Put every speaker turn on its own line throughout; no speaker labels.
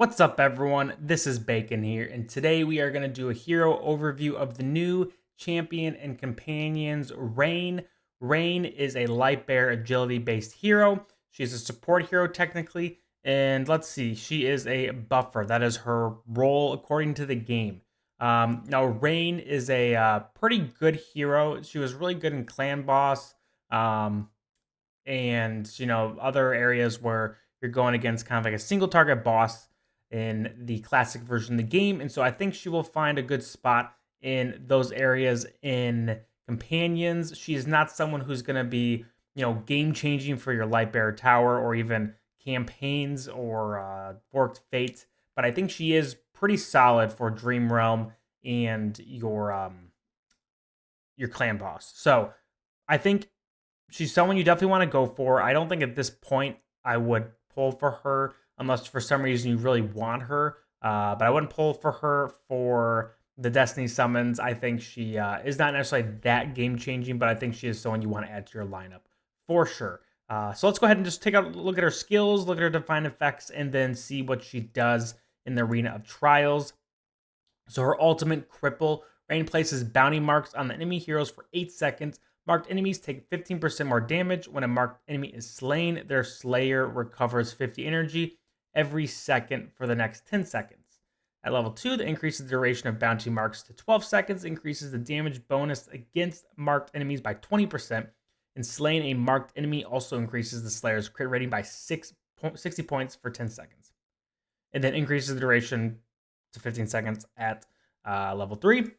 What's up, everyone? This is Bacon here, and today we are going to do a hero overview of the new champion and companions, Raine. Raine is a light bear agility based hero. She's a support hero, technically, and let's see, she is a buffer. That is her role according to the game. Now, Raine is a pretty good hero. She was really good in Clan Boss, um, and other areas where you're going against kind of like a single target boss in the classic version of the game. And so I think she will find a good spot in those areas in companions. She is not someone who's going to be, game changing for your light bearer tower or even campaigns or forked fate. But I think she is pretty solid for Dream Realm and your clan boss. So I think she's someone you definitely want to go for. I don't think at this point I would pull for her unless for some reason you really want her. But I wouldn't pull for her for the Destiny summons. I think she is not necessarily that game changing, but I think she is someone you want to add to your lineup for sure. So let's go ahead and just take a look at her skills, look at her divine effects, and then see what she does in the arena of trials. So her ultimate cripple, Raine places bounty marks on the enemy heroes for 8 seconds. Marked enemies take 15% more damage. When a marked enemy is slain, their slayer recovers 50 energy every second for the next 10 seconds. At level 2, that increases the duration of bounty marks to 12 seconds, increases the damage bonus against marked enemies by 20%, and slaying a marked enemy also increases the slayer's crit rating by 60 points for 10 seconds. And then increases the duration to 15 seconds at level 3.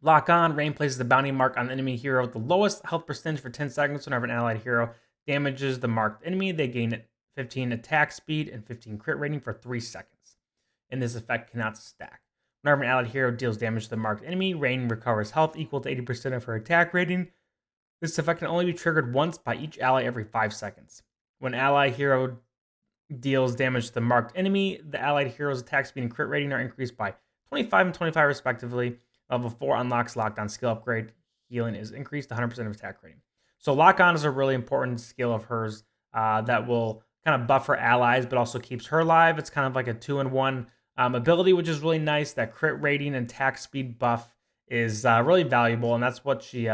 Lock on. Raine places the bounty mark on the enemy hero with the lowest health percentage for 10 seconds. Whenever an allied hero damages the marked enemy, they gain 15 attack speed and 15 crit rating for 3 seconds. And this effect cannot stack. Whenever an allied hero deals damage to the marked enemy, Raine recovers health equal to 80% of her attack rating. This effect can only be triggered once by each ally every 5 seconds. When an allied hero deals damage to the marked enemy, the allied hero's attack speed and crit rating are increased by 25 and 25 respectively. Level 4 unlocks lockdown skill upgrade. Healing is increased to 100% of attack rating. So lock on is a really important skill of hers that will kind of buffer allies, but also keeps her alive. It's kind of like a 2-in-1 ability, which is really nice. That crit rating and attack speed buff is really valuable, and that's what she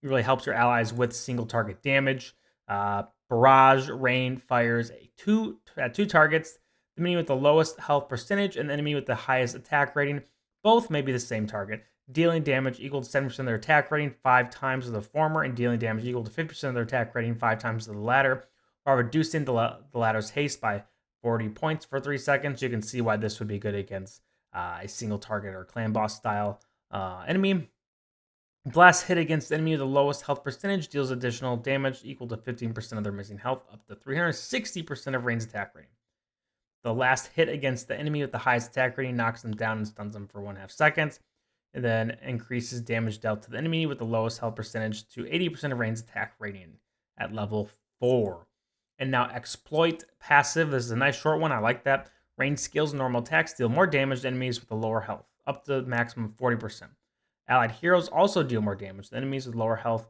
really helps her allies with single target damage. Barrage Raine fires at two targets, the enemy with the lowest health percentage and the enemy with the highest attack rating. Both may be the same target, dealing damage equal to 70% of their attack rating 5 times of the former, and dealing damage equal to 50% of their attack rating 5 times of the latter, while reducing the latter's haste by 40 points for 3 seconds. You can see why this would be good against a single target or clan boss style enemy. Blast hit against the enemy with the lowest health percentage deals additional damage equal to 15% of their missing health, up to 360% of Raine's attack rating. The last hit against the enemy with the highest attack rating knocks them down and stuns them for 1/2 seconds, and then increases damage dealt to the enemy with the lowest health percentage to 80% of Raine's attack rating at level 4. And now exploit passive. This is a nice short one. I like that. Raine skills and normal attacks deal more damage to enemies with a lower health, up to maximum 40%. Allied heroes also deal more damage to enemies with lower health,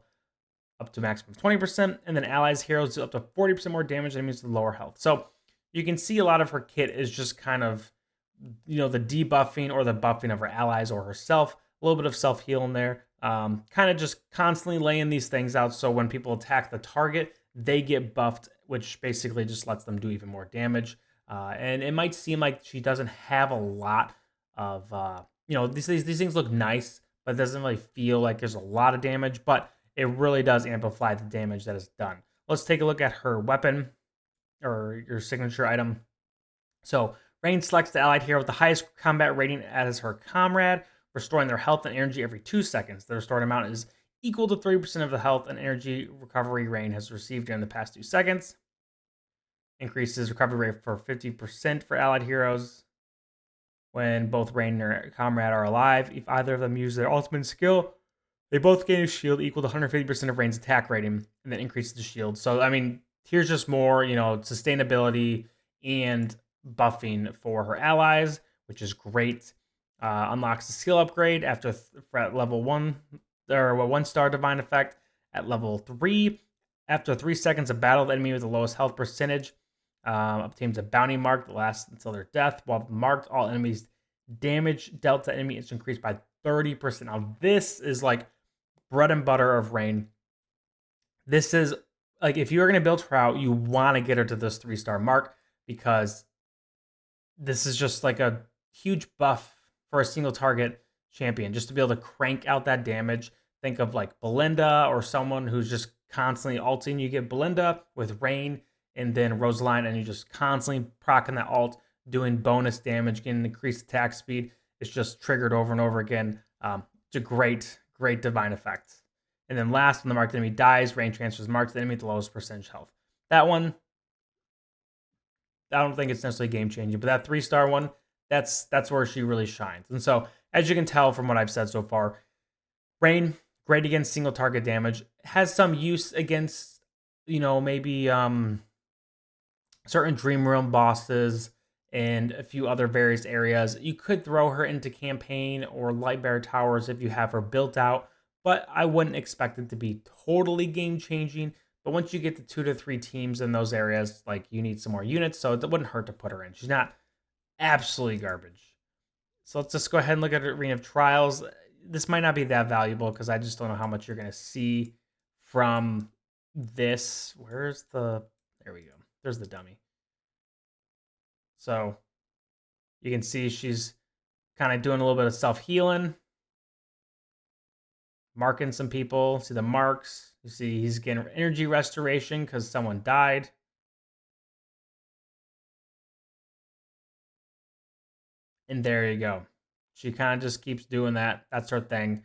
up to maximum 20%, and then allies heroes do up to 40% more damage to enemies with lower health. So you can see a lot of her kit is just kind of, the debuffing or the buffing of her allies or herself. A little bit of self-heal in there. Kind of just constantly laying these things out so when people attack the target, they get buffed, which basically just lets them do even more damage. And it might seem like she doesn't have a lot of, these things look nice, but it doesn't really feel like there's a lot of damage, but it really does amplify the damage that is done. Let's take a look at her weapon or your signature item. So Raine selects the allied hero with the highest combat rating as her comrade, restoring their health and energy every 2 seconds. The restored amount is equal to 30% of the health and energy recovery Raine has received during the past 2 seconds. Increases recovery rate for 50% for allied heroes when both Raine and her comrade are alive. If either of them use their ultimate skill, they both gain a shield equal to 150% of Raine's attack rating, and then increases the shield. So, here's just more, sustainability and buffing for her allies, which is great. Unlocks the skill upgrade after at level 1, or 1-star divine effect. At level 3, after 3 seconds of battle, the enemy with the lowest health percentage obtains a bounty mark that lasts until their death. While marked, all enemies' damage dealt to enemy is increased by 30%. Now, this is like bread and butter of Raine. This is like, if you're going to build her out, you want to get her to this 3-star mark, because this is just like a huge buff for a single target champion, just to be able to crank out that damage. Think of like Belinda or someone who's just constantly ulting. You get Belinda with Raine and then Rosaline, and you just constantly procking that ult, doing bonus damage, getting increased attack speed. It's just triggered over and over again. It's a great divine effect. And then last, when the marked enemy dies, Raine transfers marked enemy at the lowest percentage health. That one, I don't think it's necessarily game changing, but that 3-star one, that's where she really shines. And so, as you can tell from what I've said so far, Raine, great against single target damage, has some use against, maybe certain Dream Realm bosses and a few other various areas. You could throw her into campaign or Lightbearer Towers if you have her built out, but I wouldn't expect it to be totally game changing. But once you get to 2 to 3 teams in those areas, like, you need some more units, so it wouldn't hurt to put her in. She's not absolutely garbage. So let's just go ahead and look at Arena of Trials. This might not be that valuable because I just don't know how much you're going to see from this. There we go. There's the dummy. So you can see she's kind of doing a little bit of self-healing, marking some people. See the marks. You see he's getting energy restoration because someone died. And there you go. She kind of just keeps doing that. That's her thing.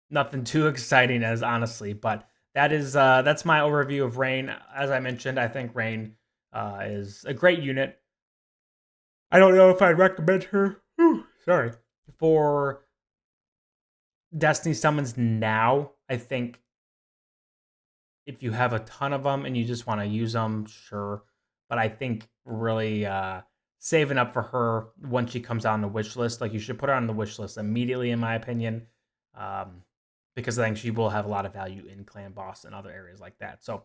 Nothing too exciting, as honestly, but that's my overview of Raine. As I mentioned, I think Raine is a great unit. I don't know if I'd recommend her. Sorry, for Destiny summons now. I think if you have a ton of them and you just want to use them, sure. But I think really saving up for her once she comes on the wish list, like, you should put her on the wish list immediately, in my opinion, because I think she will have a lot of value in Clan Boss and other areas like that. So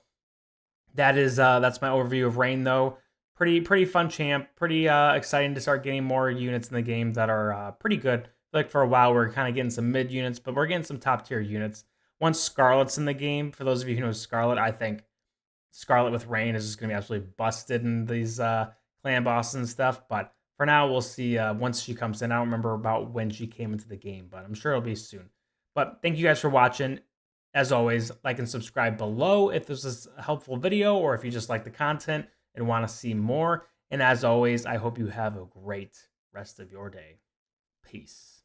that's my overview of Raine, though. Pretty fun champ. Pretty exciting to start getting more units in the game that are pretty good. Like, for a while we're kind of getting some mid units, but we're getting some top tier units. Once Scarlet's in the game, for those of you who know Scarlet, I think Scarlet with Raine is just going to be absolutely busted in these clan bosses and stuff. But for now, we'll see once she comes in. I don't remember about when she came into the game, but I'm sure it'll be soon. But thank you guys for watching. As always, like and subscribe below if this is a helpful video, or if you just like the content and want to see more. And as always, I hope you have a great rest of your day. Peace.